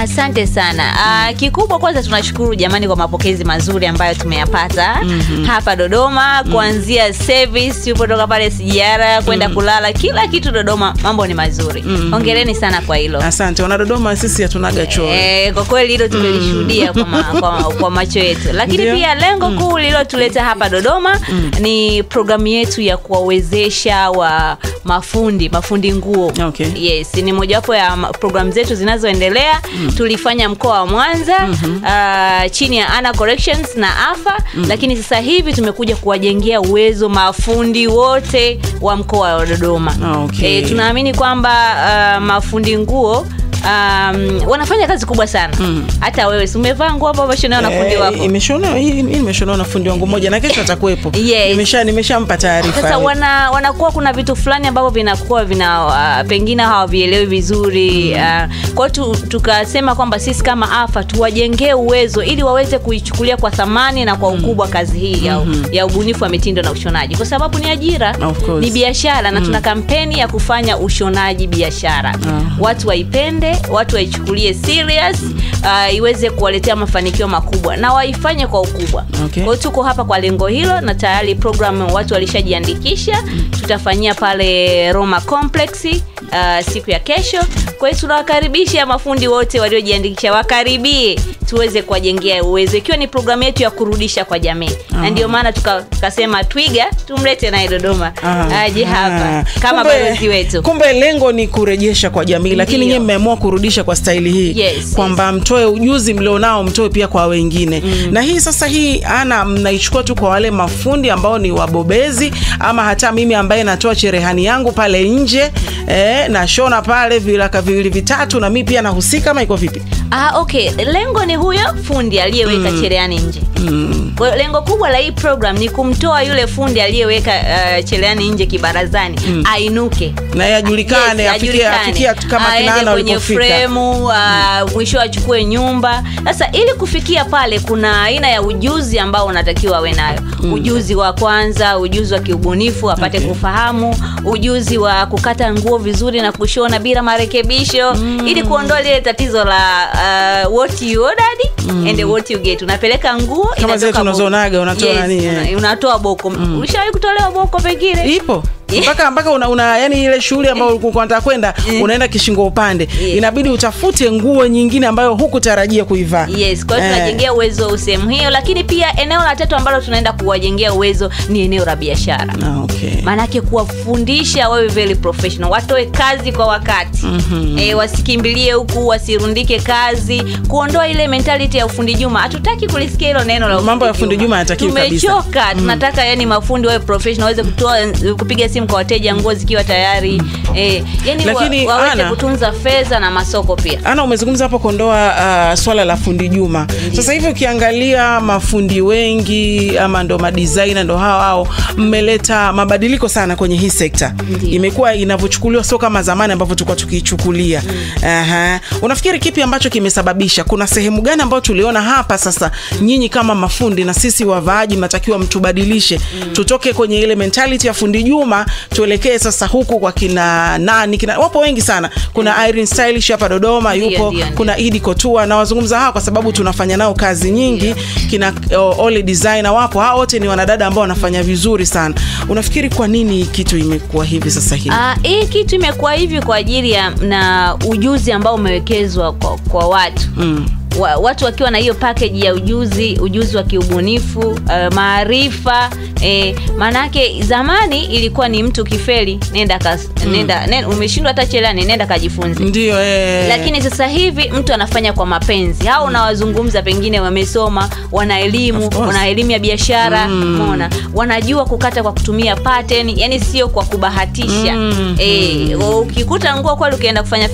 Asante sana. Kikubwa kwanza tunashukuru jamani kwa mapokezi mazuri ambayo tumeyapata hapa Dodoma, kuanzia service upotoka pale sijara kwenda kulala, kila kitu Dodoma mambo ni mazuri. Hongereni sana kwa hilo. Asante. Wana Dodoma sisi hatunaga choo. Kwa kweli hilo tumelishuhudia kwa macho yetu. Lakini pia lengo kuu lililotuleta hapa Dodoma ni programu yetu ya kuwawezesha wa mafundi nguo. Okay. Yes, ni mojawapo ya programu zetu zinazoendelea. Tulifanya mkoa wa Mwanza chini ya Ana Corrections na AFA, lakini sasa hivi tumekuja kuwajengea uwezo mafundi wote wa mkoa wa Dodoma. Okay. Tunaamini kwamba mafundi nguo wanafanya kazi kubwa sana. Hata wewe umevaa nguo hapo umeshona na fundi wako. Nimeshona na fundi wangu mmoja na kesho atakuepo. Yes. Nimeshampa taarifa. Sasa wanakuwa kuna vitu fulani ambavyo vinakuwa pengine hawavielewi vizuri. Kwa hiyo tukasema kwamba sisi kama AFA tuwajengee uwezo ili waweze kuichukulia kwa thamani na kwa ukubwa kazi hii ya ubunifu wa mitindo na ushonaji, kwa sababu ni ajira, ni biashara, na tuna kampeni ya kufanya ushonaji biashara. Watu waipende, watu waichukulie serious, iweze kuwaletea mafanikio makubwa na waifanye kwa ukubwa. Kwa hiyo tuko hapa kwa lengo hilo, na tayari program watu walishajiandikisha. Tutafanyia pale Roma Complex siku ya kesho. Kwa hiyo tunawakaribisha mafundi wote waliojiandikisha wakaribie, tuweze kuwajengea uwezo, ikiwa ni programu yetu ya kurudisha kwa jamii. Na ndio maana tukasema Twiga tumlete naye Dodoma aje hapa kama balozi wetu. Kumbe lengo ni kurejesha kwa jamii, lakini nyinyi mmeamua kurudisha kwa staili hii. Kwamba mtoe ujuzi mlionao mtoe pia kwa wengine. Na hii sasa Ana mnaichukua tu kwa wale mafundi ambao ni wabobezi, ama hata mimi ambaye natoa cherehani yangu pale nje na shona pale vilaka viwili vitatu na mimi pia nahusika, kama iko vipi? Okay, lengo ni huyo fundi aliyeweka cherehani nje. Kwa lengo kubwa la hii program ni kumtoa yule fundi aliyeweka cherehani nje kibarazani, ainuke na yajulikane, afikia kama kinaana kwenye frame, mwisho achukue nyumba. Sasa ili kufikia pale kuna aina ya ujuzi ambao unatakiwa awe nayo. Ujuzi wa kwanza, ujuzi wa kiubunifu, apate kufahamu, ujuzi wa kukata nguo vizuri na kushona bila marekebisho, ili kuondoa ile tatizo la what you ordered and what you get. Unapeleka nguo kama zetu tunazonaga, unatoa nini? Unatoa boko. Ushawahi kutolewa boko pengine? Ipo. Mpaka una yani ile shule ambayo ulikuwa unataka kwenda, unaenda kishingo upande. Inabidi utafute nguo nyingine ambayo hukutarajia kuivaa. Kwa hiyo tunajengea uwezo sehemu hiyo, lakini pia eneo la tatu ambalo tunaenda kuwajengea uwezo ni eneo la biashara. Maana yake kuwafundisha wawe very professional, watoe kazi kwa wakati. Wasikimbilie huku, wasirundike kazi, kuondoa ile mentality ya ufundi juma. Hatutaki kulisikia hilo neno la mambo ya fundi juma, hatakiwi kabisa. Tumechoka. Tunataka yani mafundi wawe professional, waweze kupiga simu kwa wateja nguo zikiwa tayari. Yani waweze kutunza fedha na masoko pia. Ana, umezungumza hapo kuondoa swala la fundi juma. Sasa hivi ukiangalia mafundi wengi ama ndo madesigner ndo hao mmeleta mabadiliko sana kwenye hii sekta. Imekuwa inavyochukuliwa sio kama zamani ambavyo tulikuwa tukichukulia. Unafikiri kipi ambacho kimesababisha? Kuna sehemu gani ambayo tuliona hapa sasa nyinyi kama mafundi na sisi wavaaji mnatakiwa mtubadilishe, tutoke kwenye ile mentality ya fundi juma tuelekee sasa huku kwa wapo wengi sana. Kuna Irene Stylish hapa Dodoma yupo, kuna Idi Kotua, na wazungumza hao kwa sababu tunafanya nao kazi nyingi. Kina Ole Designer wapo, hao wote ni wanadada ambao wanafanya vizuri sana. Unafikiri kwa nini kitu imekuwa hivi sasa hivi? Hii kitu imekuwa hivi kwa ajili ya na ujuzi ambao umewekezwa kwa watu. Watu wakiwa na hiyo package ya ujuzi wa kiubunifu, maarifa. Manake zamani ilikuwa ni mtu kifeli, nenda umeshindwa hata cherehani, nenda kajifunze. Ndio Lakini sasa hivi mtu anafanya kwa mapenzi. Hao unawazungumza pengine wamesoma, wana elimu ya biashara, umeona? Wanajua kukata kwa kutumia pattern, yani sio kwa kubahatisha. Ukikuta nguo kwa ukienda kufanya